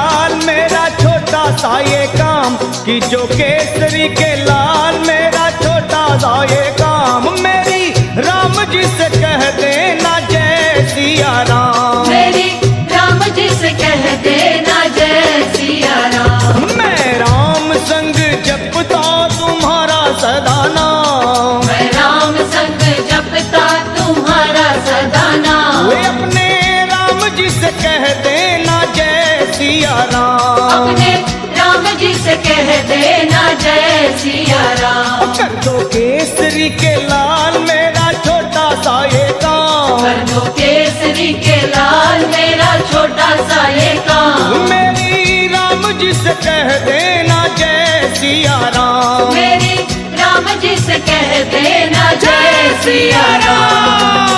लाल मेरा छोटा सा ये काम, कि जो केसरी के लाल मेरा छोटा सा ये काम, मेरी राम जी से कह देना जय सिया राम, मेरी राम जी से कह देना जय सिया राम। मैं राम संग जपता तुम्हारा सदा नाम, मैं राम संग जपता तुम्हारा सदा नाम। वे अपने राम जी से कह देना जय सिया राम, अपने राम जी से कह देना जय सिया राम। कर दो केसरी के लाल मेरा छोटा सा ये काम, कर दो केसरी के लाल मेरा छोटा सा ये काम, मेरी राम जी से कह देना जय सिया राम, मेरी राम जी से कह देना जय सिया राम।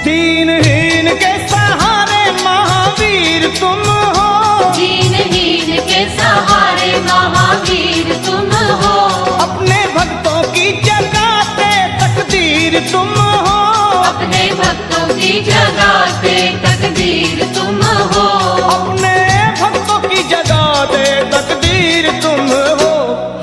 दीनहीन के सहारे महावीर तुम हो, दीनहीन के सहारे महावीर तुम हो, अपने भक्तों की जगाते तकदीर तुम हो, अपने भक्तों की जगाते तकदीर तुम हो, अपने भक्तों की जगाते तकदीर तुम हो,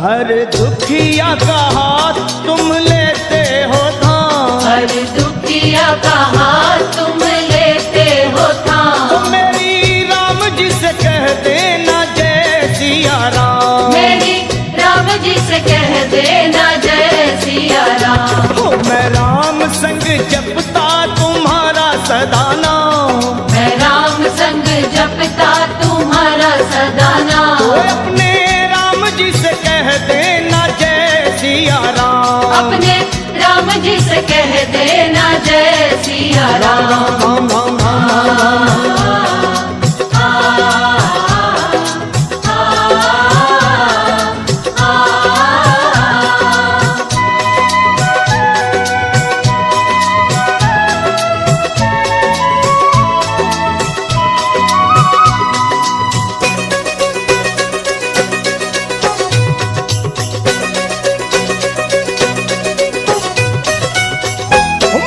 हर दुखिया का हाथ तुम लेते हो थाम, हर दुखिया का हाथ तुम लेते हो थाम। तो मेरी राम जी से कह देना जय सिया राम, मेरी राम जी से कह देना जय सिया राम। हो मैं राम संग जपता तुम्हारा सदा नाम, मैं राम संग जपता तुम्हारा सदा नाम। तो अपने राम जी से कह देना जय सिया राम, अपने राम जी से कह देना जय सिया राम। राम राम राम राम।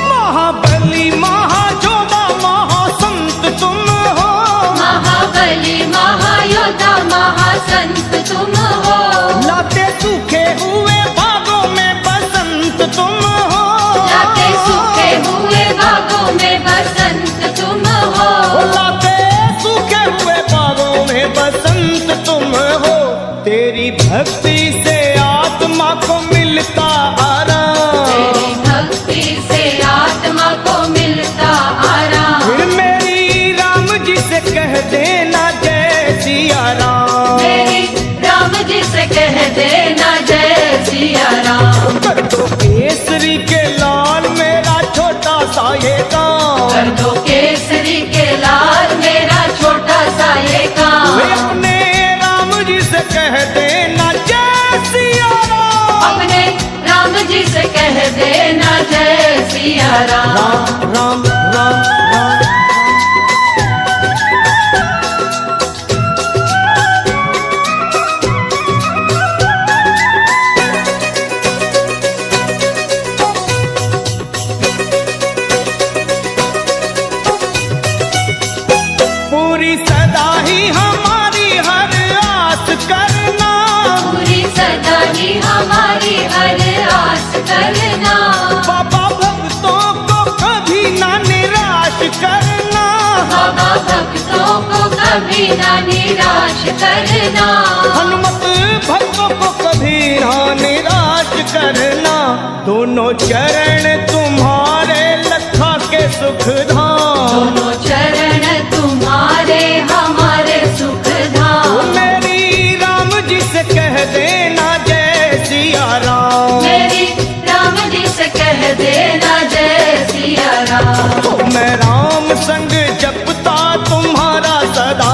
महाबली महाजोधा महासंत तुम हो, महाबली महायोद्धा महासंत तुम हो, लाते सूखे हुए बागों में बसंत तुम हो, लाते सूखे हुए बागों में बसंत तुम हो, लाते सूखे हुए बागों में बसंत तुम हो, तेरी भक्ति से आत्मा को मिलता आराम, तेरी भक्ति से आत्मा को मिलता आराम। फिर मेरी राम जी से कह देना जय सिया राम, मेरी राम जी से कह देना जय सिया राम। कर दो केसरी के लाल मेरा छोटा सा ये काम, कर दो केसरी के लाल मेरा छोटा सा ये काम, वे अपने राम जी से कह देना जय सिया राम, अपने राम जी से कह देना जय सिया राम। राम राम राम राम। पूरी सदा ही हमारी हर आस करना, पूरी सदा ही हमारी हर आस करना, बाबा भक्तों को कभी ना निराश करना, बाबा भक्तों को कभी ना निराश करना, हनुमत भक्तों को कभी ना निराश करना, दोनों चरण तुम्हारे लखा के सुख धाम, दोनों चरण तुम्हारे हमारे सुख धाम। मेरी राम जी से कह देना जय सिया राम, मेरी राम जी से कह देना जय सिया राम। तो मैं राम संग जपता तुम्हारा सदा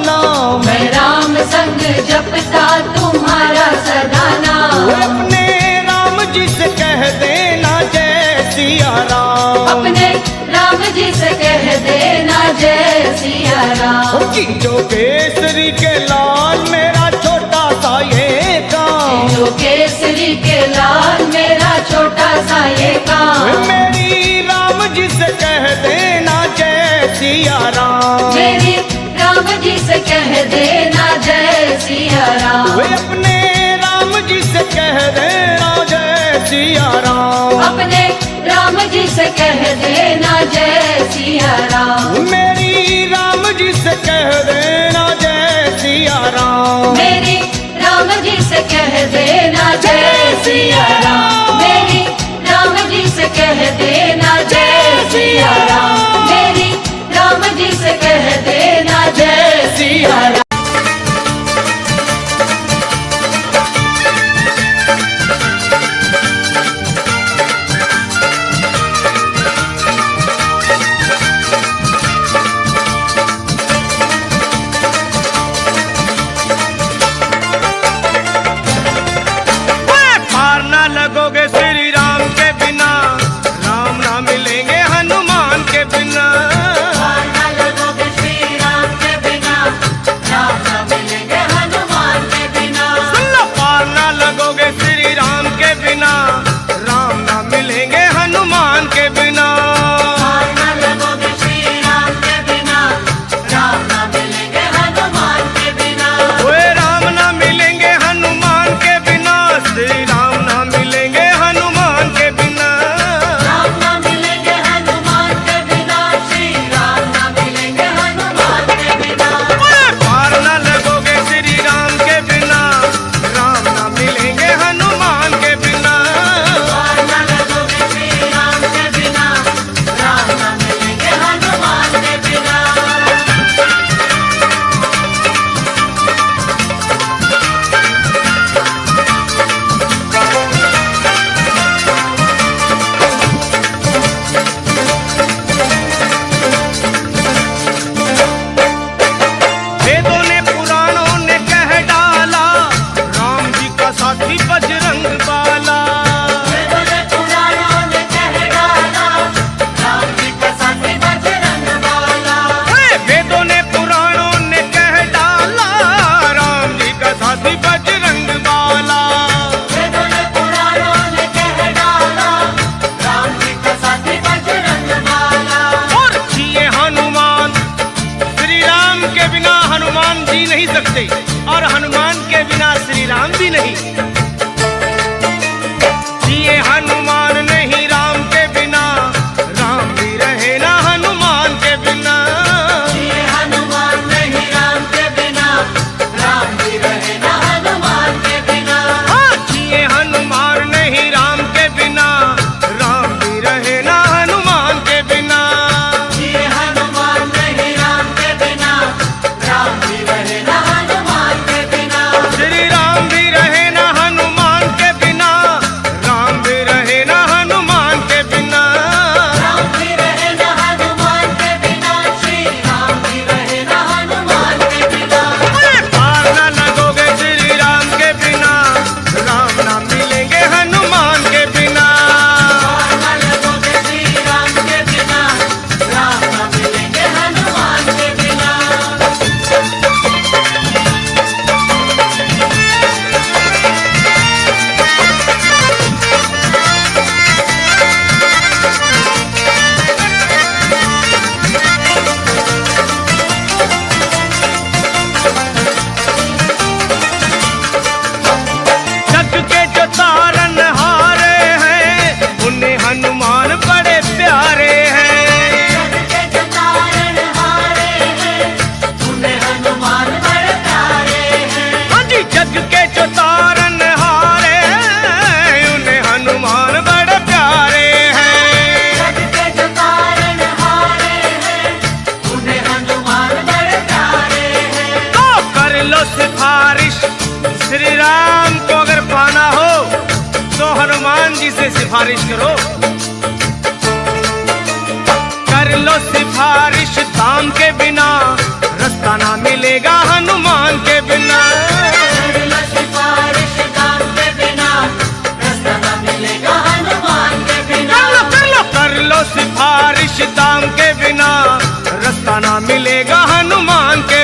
नाम, मैं राम संग जपता तुम्हारा सदा नाम, अपने राम जी से कह देना जय सिया राम, अपने राम जी से कह देना जय सिया कि जो केसरी के लाल मेरा छोटा सा ये काम, जो केसरी के लाल मेरा छोटा सा ये काम, मेरी राम जी से कह देना जय सिया राम, मेरी राम जी से कह देना जय सिया राम, वे अपने राम जी से कह देना जय सिया राम, अपने राम जी से कह देना जय सिया राम, मेरी राम जी से कह देना जय सिया राम, मेरी राम जी से कह देना जय सिया राम, मेरी राम जी से कह देना जय सिया राम, मेरी राम जी से कह देना जय सिया राम। लगोगे श्री राम के बिना, राम ना मिलेंगे हनुमान के बिना, पार ना लगोगे श्री राम के बिना, राम ना मिलेंगे हनुमान के बिना, सुन लो, पार ना लगोगे श्री राम के बिना, राम ना मिलेंगे हनुमान के बिना, पार ना लगोगे श्री राम के बिना, राम ना मिलेंगे हनुमान के बिना, वे राम ना मिलेंगे हनुमान के बिना, श्री राम ना मिलेंगे हनुमान के बिना, राम ना मिलेंगे हनुमान के बिना, श्री राम ना मिलेंगे हनुमान के बिना, पार ना लगोगे श्री राम के बिना, राम ना मिलेंगे हनुमान के बिना, पार ना लगोगे श्री राम के बिना, राम ना मिलेंगे हनुमान के बिना। वेदों ने पुराणों ने कह डाला, राम जी का साथी बजरंग बाला, वेदों ने पुराणों ने कह डाला, राम जी का साथी बजरंग बाला, वेदों ने पुराणों ने कह डाला, राम जी का साथी बजरंग बाला, वेदों ने पुराणों ने कह डाला, राम जी का साथी बजरंग बाला, और जिए हनुमान, श्री राम के बिना हनुमान जी नहीं सकते, और हनुमान के बिना श्री राम भी नहीं, जिए हनुमान नहीं राम के बिना, राम भी रहे ना हनुमान के बिना, ये हनुमान नहीं राम के बिना, राम भी रहे ना हनुमान के बिना, हाँ, जिए हनुमान नहीं राम के बिना, राम भी रहे ना हनुमान के बिना, ये हनुमान नहीं राम के बिना, राम भी रहे ना हनुमान के बिना, श्री राम भी रहे ना हनुमान के बिना, राम भी रहे ना हनुमान के बिना, राम भी रहे ना हनुमान के बिना, श्री राम भी रहे ना हनुमान के बिना, पार ना लगोगे श्री राम के बिना, राम ना मिलेंगे हनुमान के बिना, पार ना लगोगे श्री राम के बिना, राम ना मिलेंगे हनुमान के बिना। जग के जो तारन हारे हैं, उन्हें हनुमान बड़े प्यारे हैं, जग के जो तारण हारे हैं, उन्हें हनुमान बड़े प्यारे हैं, हाँ जी, जग के जो तारन हारे हैं, उन्हें हनुमान बड़े प्यारे हैं, जग के जो तारण हारे हैं, उन्हें हनुमान बड़े प्यारे हैं, तो कर लो सिफारिश, श्री राम को अगर पाना हो तो हनुमान जी से सिफारिश करो, कर लो सिफारिश, दाम के बिना रास्ता ना मिलेगा हनुमान के बिना, कर लो सिफारिश दाम के बिना, रास्ता न मिलेगा हनुमान के बिना, कर लो सिफारिश, दाम के बिना रास्ता ना मिलेगा हनुमान के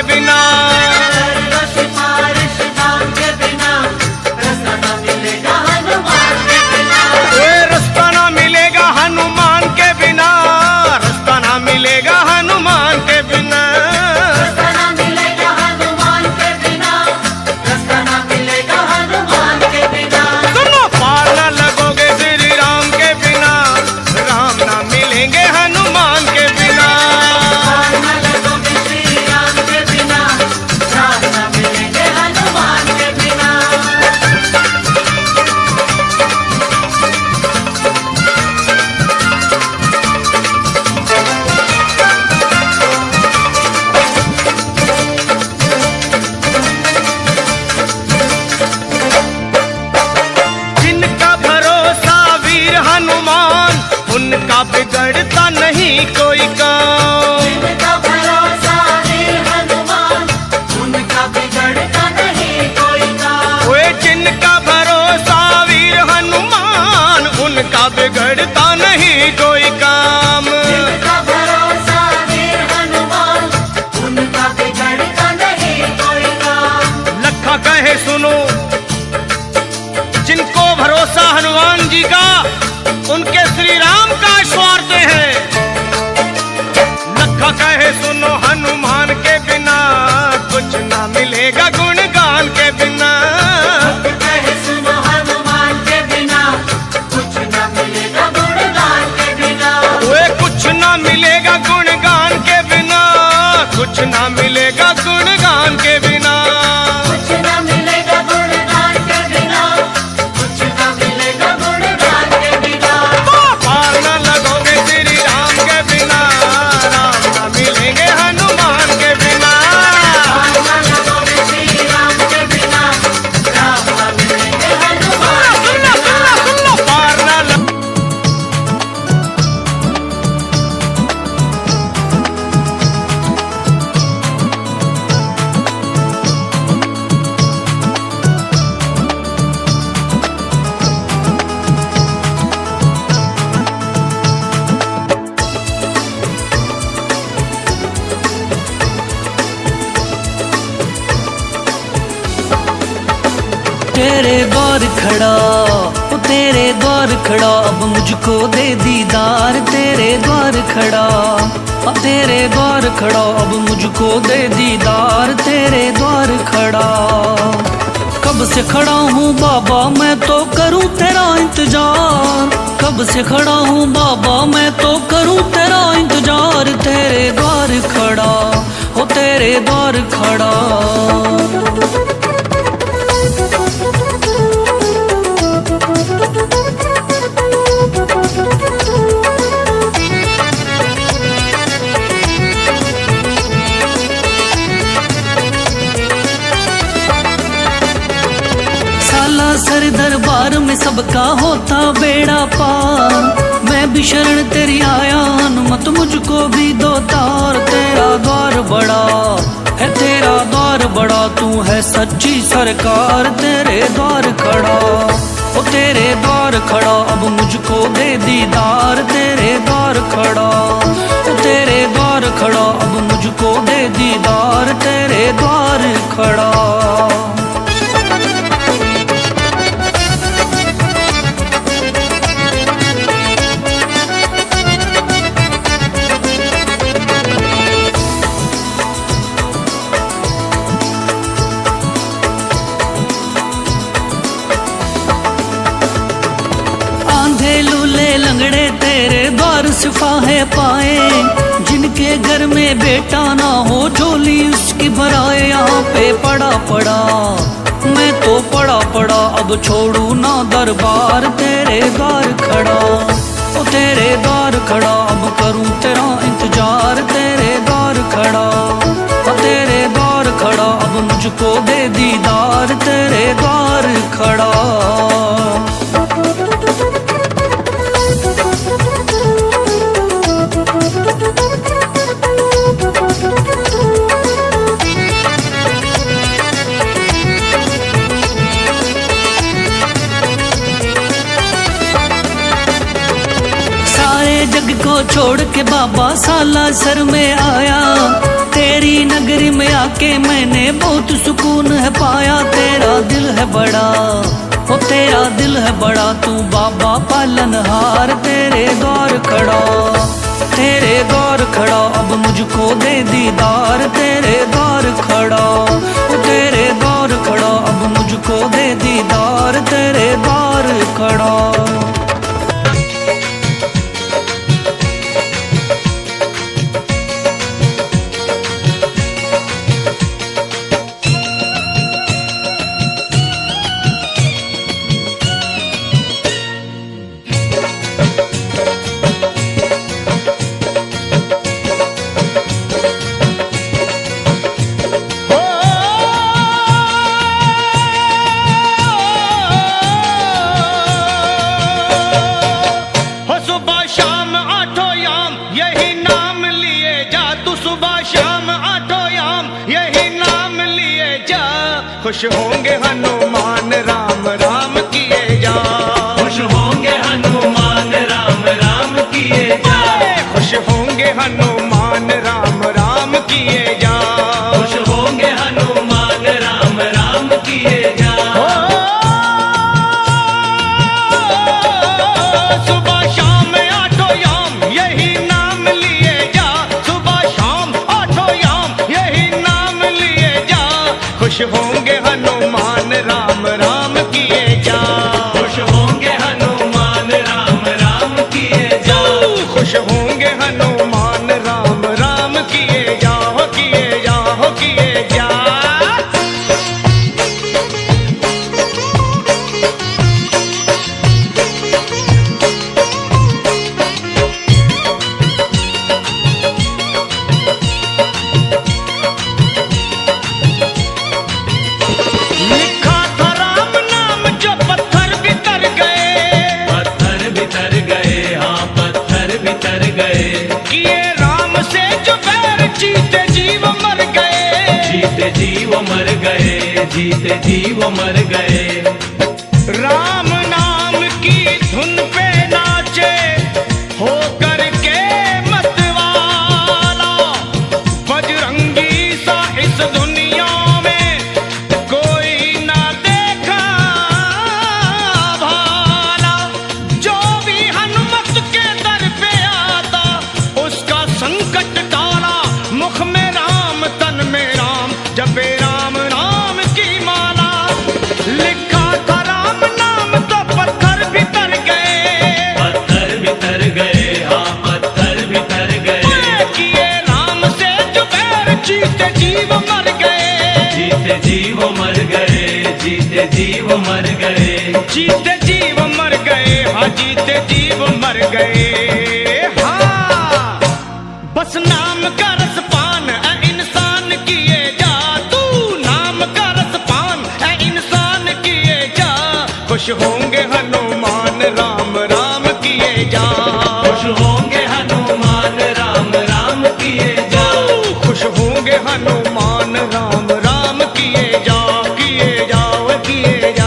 ना मिलेगा गुणगान के बिना। कुछ न मिलेगा गुणगान के बिना, कुछ न मिलेगा गुणगान के बिना। पार न लगोगे श्री राम के बिना, राम न मिलेंगे हनुमान के बिना। पार न लगोगे श्री राम के बिना, राम न मिलेंगे हनुमान के बिना। पार न लग तेरे द्वार खड़ा, ओ तेरे द्वार खड़ा, अब मुझको दे दीदार। तेरे द्वार खड़ा, अब तेरे द्वार खड़ा, अब मुझको दे दीदार। तेरे द्वार खड़ा, कब से खड़ा हूँ बाबा मैं तो करूँ तेरा इंतजार। कब से खड़ा हूँ बाबा मैं तो करूँ तेरा इंतजार। तेरे द्वार खड़ा, ओ तेरे द्वार खड़ा। सर दरबार में सबका होता बेड़ा पार। मैं भी शरण तेरी आया हनुमत मुझको भी दो तार। तेरा द्वार बड़ा है, तेरा द्वार बड़ा, तू है सच्ची सरकार। तेरे द्वार खड़ा, ओ तेरे द्वार खड़ा, अब मुझको दे दीदार। तेरे द्वार खड़ा, ओ तेरे द्वार खड़ा, अब मुझको दे दीदार। तेरे द्वार खड़ा। लंगड़े तेरे द्वार सिफाहे पाए, जिनके घर में बेटा ना हो झोली उसकी भराए। यहाँ पे पड़ा पड़ा मैं तो पड़ा पड़ा, अब छोड़ू ना दरबार। तेरे द्वार खड़ा, ओ तेरे द्वार खड़ा, अब करूँ तेरा इंतजार। तेरे द्वार खड़ा, ओ तेरे द्वार खड़ा, अब मुझको दे दीदार। तेरे द्वार खड़ा। जग को छोड़ के बाबा सालासर में आया। तेरी नगरी में आके मैंने बहुत सुकून है पाया। तेरा दिल है बड़ा, ओ तेरा दिल है बड़ा, तू बाबा पालनहार। तेरे द्वार खड़ा, तेरे द्वार खड़ा, अब मुझको दे दीदार। तेरे द्वार खड़ा, ओ तेरे द्वार खड़ा, अब मुझको दे दीदार। तेरे द्वार खड़ा। खुश होंगे हनुमान राम राम किए जा। खुश होंगे हनुमान राम राम किए जा। खुश होंगे हनुमान राम राम किए जा। खुश होंगे हनुमान राम राम किए जा। सुबह शाम आठों याम यही नाम लिए जा। सुबह शाम आठों याम यही नाम लिए जा। खुश होंगे हनुमान राम राम किए जा। खुश होंगे हनुमान राम राम किए जा। खुश होंगे हनुमान राम राम किए जा, किए जा। जीते जी वो मर गए, जीते जी वो मर गए। राम नाम की धुन पे नाचे हो करके मतवाला, बजरंगी सा इस दुनिया में कोई ना देखा भाला। जो भी हनुमत के दर पे आता उसका संकट टाला, मुख में राम तन में राम, जपे राम नाम की माला। लिखा था राम नाम तो पत्थर भी तर गए, पत्थर भी तर गए, हाँ पत्थर भी तर गए। किए राम से जो बैर जीते जीव मर गए, जीते जी वो मर गए, जीते जी वो मर गए। जीते जीव मर गए, हाँ जीते जीव मर गए। हाँ बस नाम का रस पान है इंसान किए जा, तू नाम का रस पान है इंसान किए जा। खुश होंगे हनुमान राम राम किए जा, खुश होंगे हनुमान राम राम किए जा। खुश होंगे हनुमान राम राम किए जा, किए जाओ किए जा।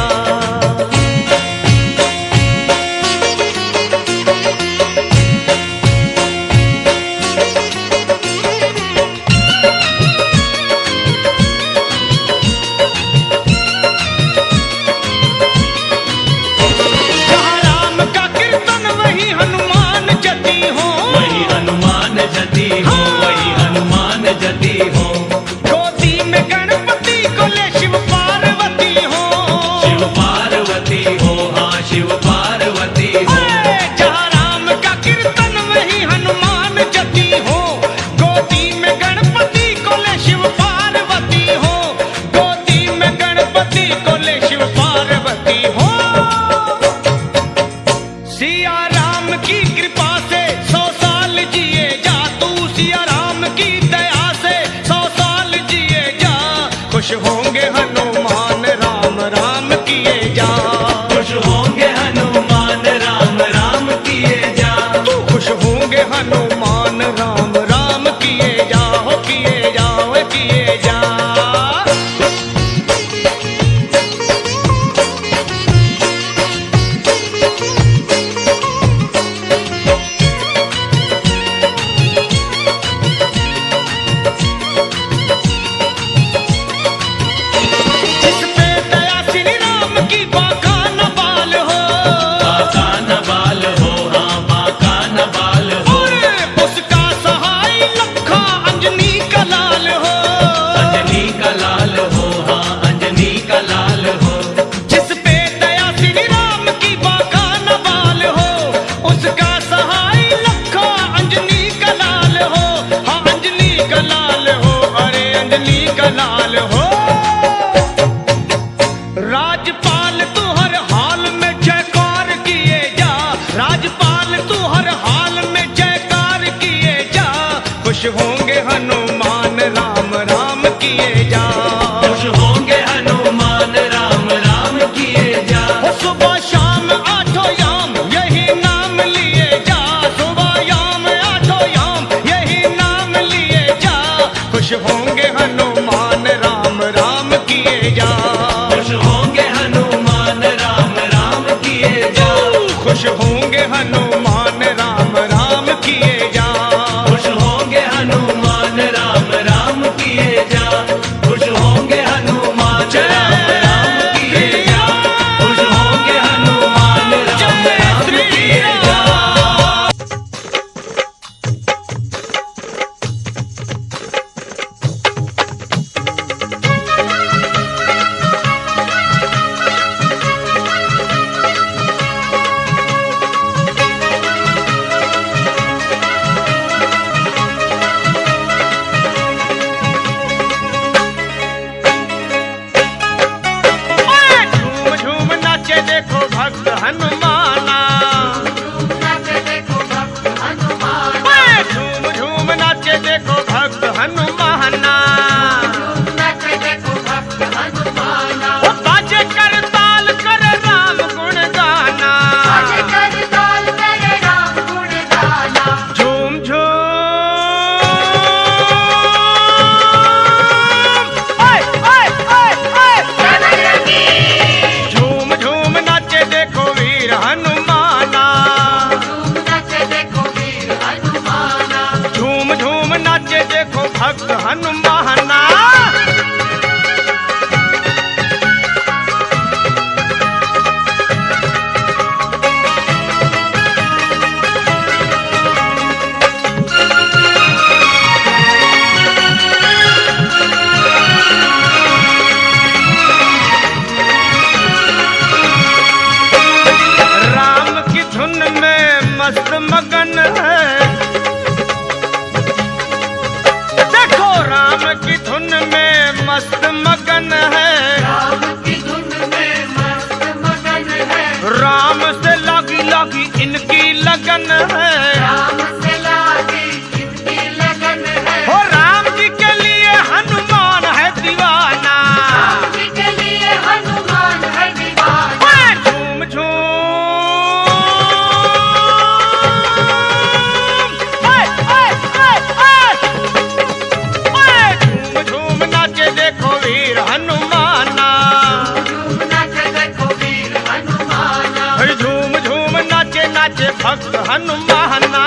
जहाँ राम का कीर्तन वही हनुमान जति हो, वही हनुमान जति हो, वही हनुमान जति हो। गोदी में गणपति को ले शिव पार्वती हो, शिव पार्वती हो, हाँ शिव पार्वती हो। जहाँ राम का कीर्तन वही हनुमान जति हो। गोदी में गणपति को ले शिव पार्वती हो, गोदी में गणपति को ले शिव पार्वती हो। सिया राम की कृपा से 100 साल जिए जा, तू सिया राम की दया से 100 साल जिए जा। खुश होंगे हनुमान राम राम किए जा, खुश होंगे हनुमान राम राम किए जा। तू खुश होंगे हनुमान राम राम किए जा, हो किए जाओ किए जा। जिस पे दया श्री राम की बाका न बाल हो, बाका न बाल हो, हाँ बाका न बाल हो। उसका सहाय लखा अंजनी का लाल हो, अंजनी का लाल हो, हाँ अंजनी का लाल हो। जिस पे दया श्री राम की बाका न बाल हो, उसका सहाय लखा अंजनी का लाल हो, हाँ अंजनी का लाल हो, अरे अंजनी का लाल हो। राजपाल तू हर हाल में जयकार किए जा, राजपाल तू हर हाल में जयकार किए जा। खुश होंगे हनुमान राम राम किए जा, खुश होंगे हनुमान राम राम किए जा। हो सुबह शाम आठों याम यही नाम लिए जा, सुबह याम आठों याम यही नाम लिए जा। खुश होंगे हनुमान राम राम किए जा, खुश होंगे हनुमान राम राम किए जा। खुश होंगे हनुमान राम राम किए जा, खुश होंगे हनुमान राम राम किए जा। खुश होंगे हनुमान राम राम किए जा। खुश होंगे हनुमान राम राम किए जा। हनुमाना।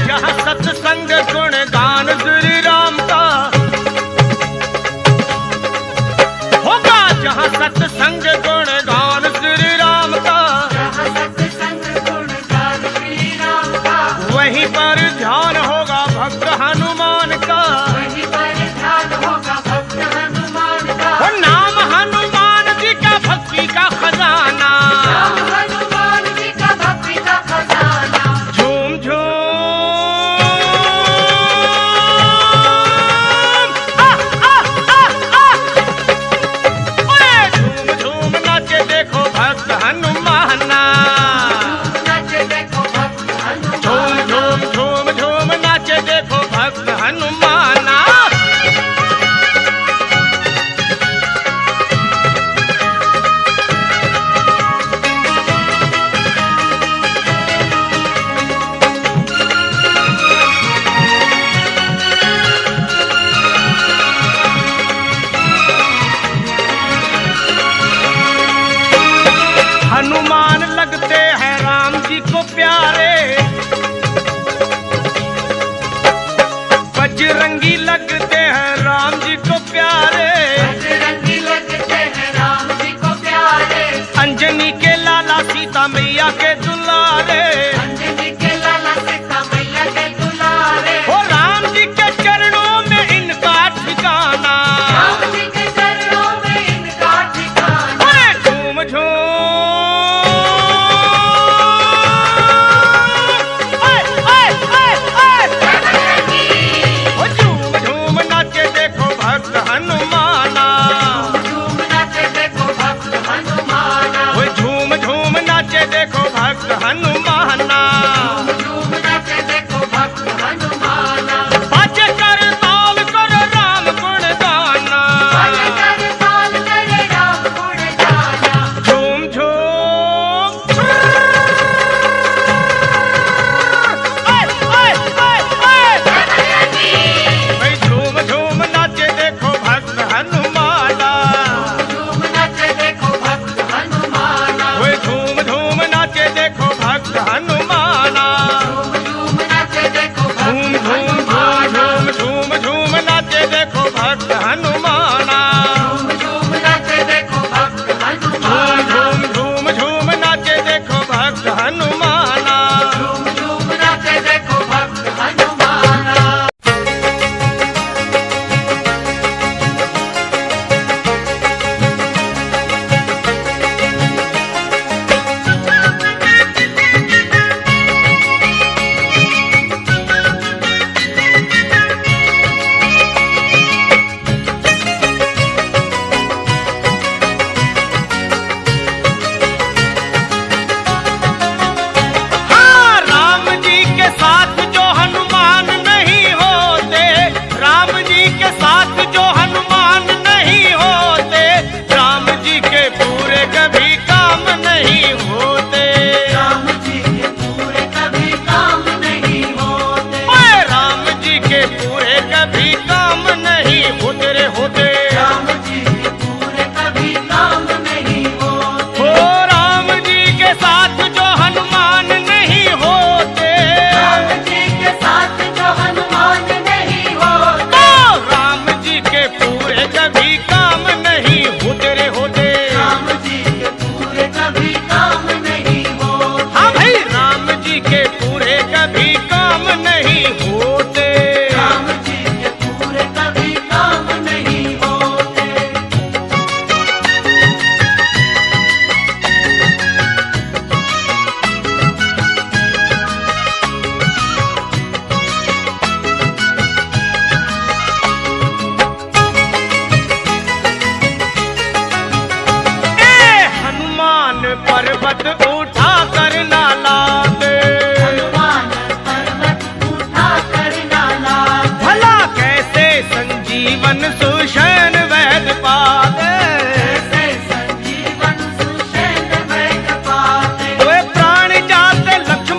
जहाँ सत्संग गुण गान श्री राम का होगा, जहाँ सत्संग गुण गान श्री राम का, जहाँ सत्संग गुण गान श्री राम का, वहीं पर ध्यान होगा भक्त हनुमान का। वहीं पर ध्यान होगा भक्त हनुमान का। वो नाम हनुमान जी का भक्ति का खजाना। राम हनुमान जी का भक्ति का खजाना। झूम झूम झूम झूम नाचे देखो भक्त हनुमाना। नाचे देखो भक्त हनुमान। झूम झूम झूम झूम नाचे देखो भक्त हनुमाना। हनुमान लगते हैं राम जी को प्यारे, बजरंगी लगते हैं राम जी को प्यारे, बजरंगी लगते हैं राम जी को प्यारे। अंजनी के लाला सीता मैया के दुलारे। अंजनी के लाला सीता मैया के दुलारे। ओ राम जी के चरणों में इनका ठिकाना। राम जी के चरणों में इनका ठिकाना। अरे झूम झूम ओ झूम झूम नाचे देखो भक्त हनुमाना। झूम नाचे देखो भक्त हनुमाना। ओ झूम झूम नाचे देखो भक्त हनुमाना। झूम नाचे देखो भक्त हनुमाना। बाजे कर ताल कर राम गुण गाना। भले कर ताल करे राम गुण गाना। झूम झूम भाई झूम झूम नाचे देखो भक्त हनुमाना। झूम नाचे देखो भक्त हनुमाना। ओए झूम झूम नाचे देखो भक्त हनुमाना। झूम नाचे देखो झूम भक्त झूम हनुमाना। झूम झूम झूम नाचे देखो भक्त हनुमाना। झूम नाचे देखो भक्त झूम हनुमाना। झूम झूम झूम नाचे देखो भक्त हनुमाना। झूम नाचे देखो भक्त हनुमाना। हाँ, राम जी के साथ जो हनुमान नहीं होते, राम जी के साथ जो हनुमान नहीं होते, राम जी के पूरे कभी काम नहीं होते। राम जी के पूरे कभी काम नहीं होते। ओए राम जी के पूरे कभी काम नहीं होते रे होते। राम जी के पूरे कभी काम नहीं होते। ओ राम जी के साथ जो हनुमान नहीं होते, राम जी के साथ जो हनुमान नहीं होते। तो राम जी के पूरे कभी काम नहीं होते रे होते। राम जी के पूरे कभी काम नहीं होते। हाँ भाई राम जी के पूरे कभी काम नहीं होते। राम जी के पूरे कभी काम नहीं होते। हनुमान पर्वत उठा कर ना लाते, हनुमान पर्वत उठा कर नाला। भला कैसे संजीवन सुषैण वैद पाते। ऐसे संजीवन सुषैण वैद पाते। वे प्राण जाते लक्ष्मण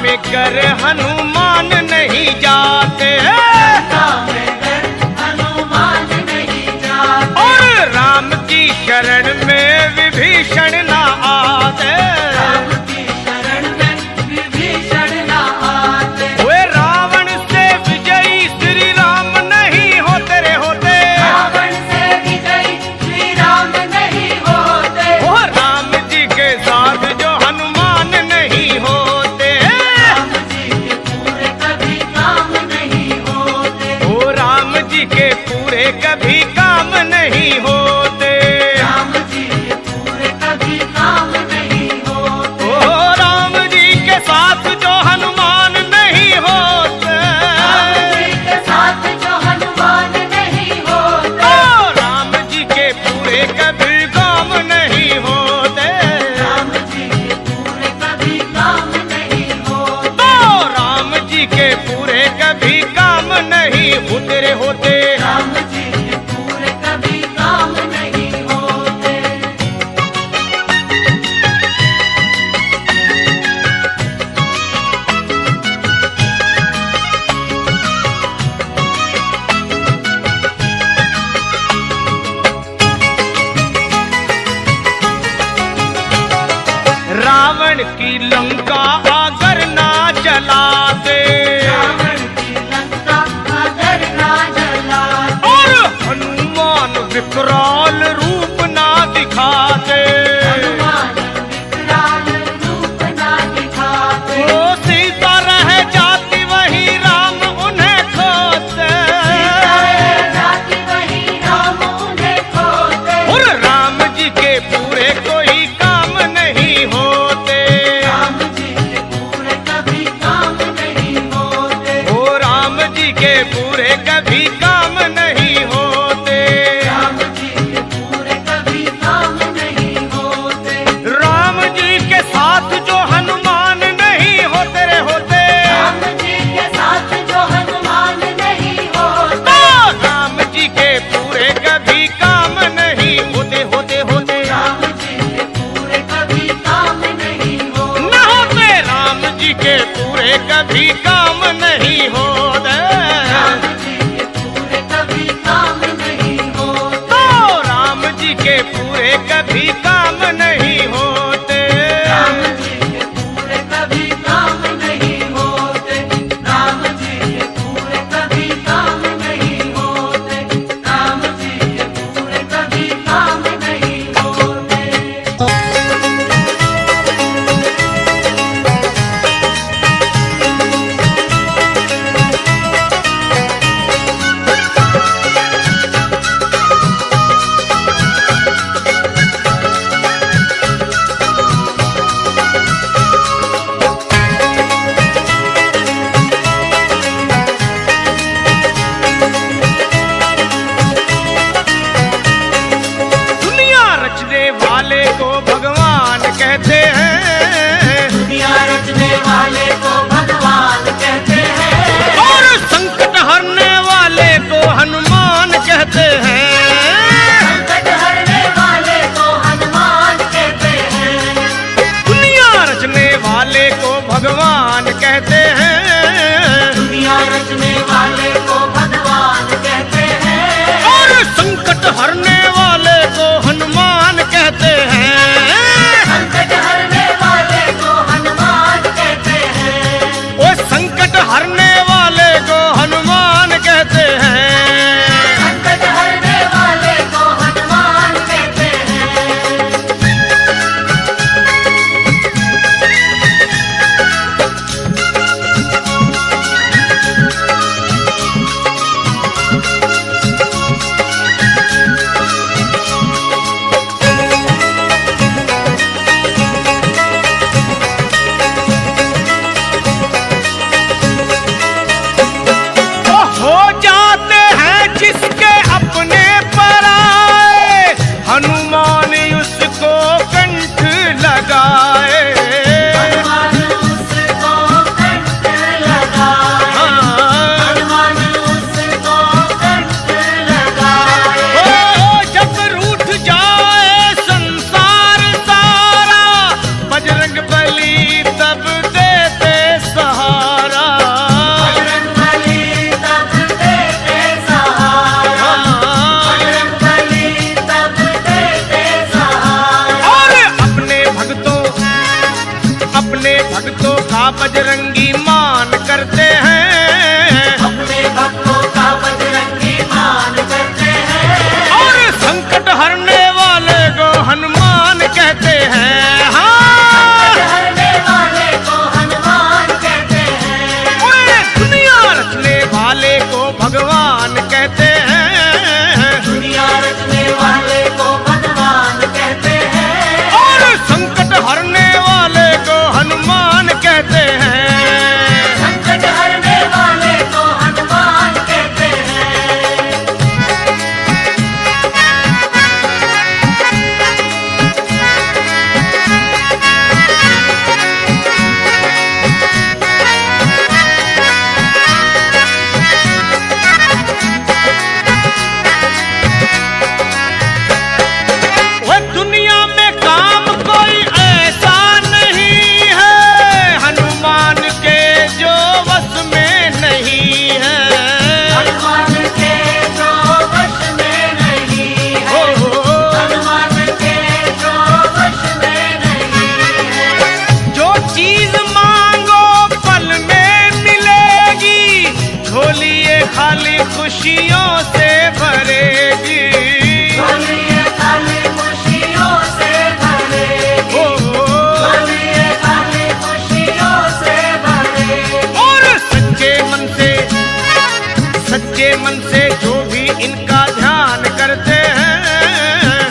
में गर हनुमान नहीं जाते, लंका में गर हनुमान नहीं जाते, और राम की शरण में विभीषण ना आते। राम की शरण में विभीषण न आते, वे रावण से विजयी श्री राम नहीं होते रे होते। रावण से विजयी श्री राम नहीं होते, वो राम जी के साथ जो हनुमान नहीं होते, राम जी के पूरे कभी काम नहीं होते, वो राम जी के पूरे कभी काम नहीं होते। राम जी के पूरे कभी काम नहीं होते, ओ राम जी के साथ जो हनुमान नहीं होते, राम जी के साथ जो हनुमान नहीं होते, ओ राम जी के पूरे कभी काम नहीं होते। राम जी के पूरे कभी काम नहीं होते, तो राम जी के पूरे कभी काम नहीं होते रे होते। राम जी के पूरे कभी काम नहीं होते। रावण की लंका अगर ना जलाते, रावण की लंका अगर ना जलाते, और हनुमान विकराल रूप ना दिखाते, हनुमान विकराल रूप ना दिखाते, वो सीता रह जाती वही राम उन्हें खोते। सीता रह जाती वही राम उन्हें खोते, और राम जी के पूरे कोई काम नहीं होते, राम जी के पूरे कभी काम नहीं होते, ओ राम जी के पूरे कभी काम नहीं होते। राम जी के पूरे कभी काम नहीं होते, राम जी के साथ जो हनुमान नहीं होते रे होते, राम जी के साथ जो हनुमान नहीं होते, तो राम जी के पूरे कभी काम नहीं होते होते होते। राम जी के पूरे कभी काम नहीं होते, न होते राम जी के पूरे कभी काम नहीं होते, राम जी के पूरे कभी काम नहीं होते, तो राम जी के पूरे कभी काम नहीं होते। राम जी के पूरे कभी काम नहीं होते, राम जी के पूरे कभी काम नहीं होते, राम जी के पूरे कभी काम नहीं होते। दुनिया रचने वाले को भगवान कहते हैं, दुनिया रचने वाले को भगवान कहते हैं, और संकट हरने वाले को हनुमान कहते हैं। संकट हरने वाले को हनुमान कहते हैं, दुनिया रचने वाले को भगवान कहते हैं, दुनिया रचने वाले को भगवान कहते हैं, और संकट हरने वाले को हनुमान कहते हैं। संकट हरने वाले को हनुमान कहते हैं, वो संकट हरने वाले को हनुमान कहते हैं। संकट हरने वाले को हनुमान कहते हैं। अपने भक्तों का बजरंगी मान करते हैं, अपने भक्तों का बजरंगी मान करते हैं। और संकट हरने वाले को हनुमान कहते हैं। हाँ, हरने वाले को हनुमान कहते हैं। ओए दुनिया रचने वाले को भगवान कहते हैं, दुनिया रचने वाले को भगवान कहते हैं। और संकट हरने वाले को हनुमान कहते हैं। संकट हरने वाले को हनुमान कहते हैं। वो दुनिया में काम कोई ऐसा नहीं है हनुमान के जो वश में नहीं है। हनुमान के जो वश में नहीं है। हो, हनुमान के जो वश में नहीं है। जो चीज मांगो पल में मिलेगी, झोलिए खाली खुशियों से भरेगी। झोलिए खाली खुशियों से भरेगी। हो, झोलिए खाली खुशियों से भरेगी। और सच्चे मन से जो भी इनका ध्यान करते हैं,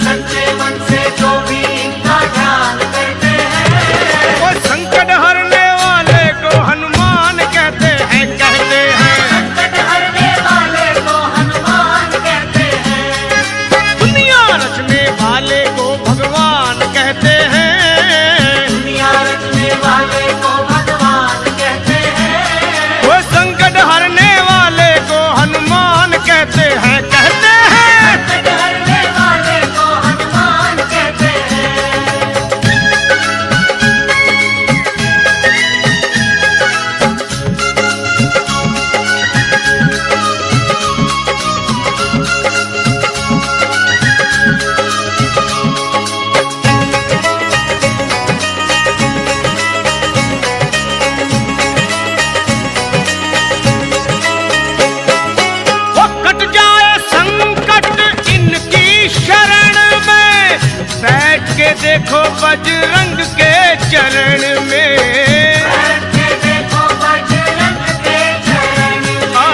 सच्चे मन से जो भी इनका ध्यान करते हैं। वो संकट हरने वाले को हनुमान कहते हैं, कहते हैं। संकट हरने वाले को हनुमान कहते हैं। दुनिया रचने वाले को भगवान कहते हैं, दुनिया रचने वाले को भगवान कहते हैं। वो संकट हरने वाले को हनुमान कहते हैं, कहते हैं। संकट हरने वाले को हनुमान कहते हैं। वो कट जाए संकट इनकी शरण में, बैठ के देखो बजरंग के चरण में। बैठ के देखो बजरंग के चरण में। आ,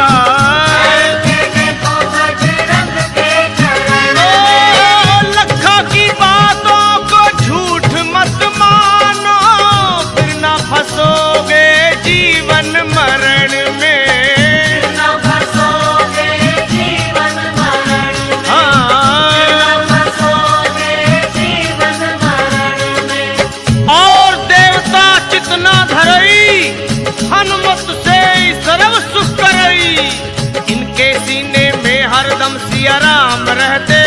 बैठ के देखो बजरंग के चरण में। ओ, लखा की बातों को झूठ मत मानो, फिर ना फंसोगे जीवन मरण में। न फंसोगे जीवन मरण में। हाँ, न फंसोगे जीवन मरण में। और देवता चितना धरई, हनुमत से सर्व सुख करई। इनके सीने में हरदम सिया राम रहते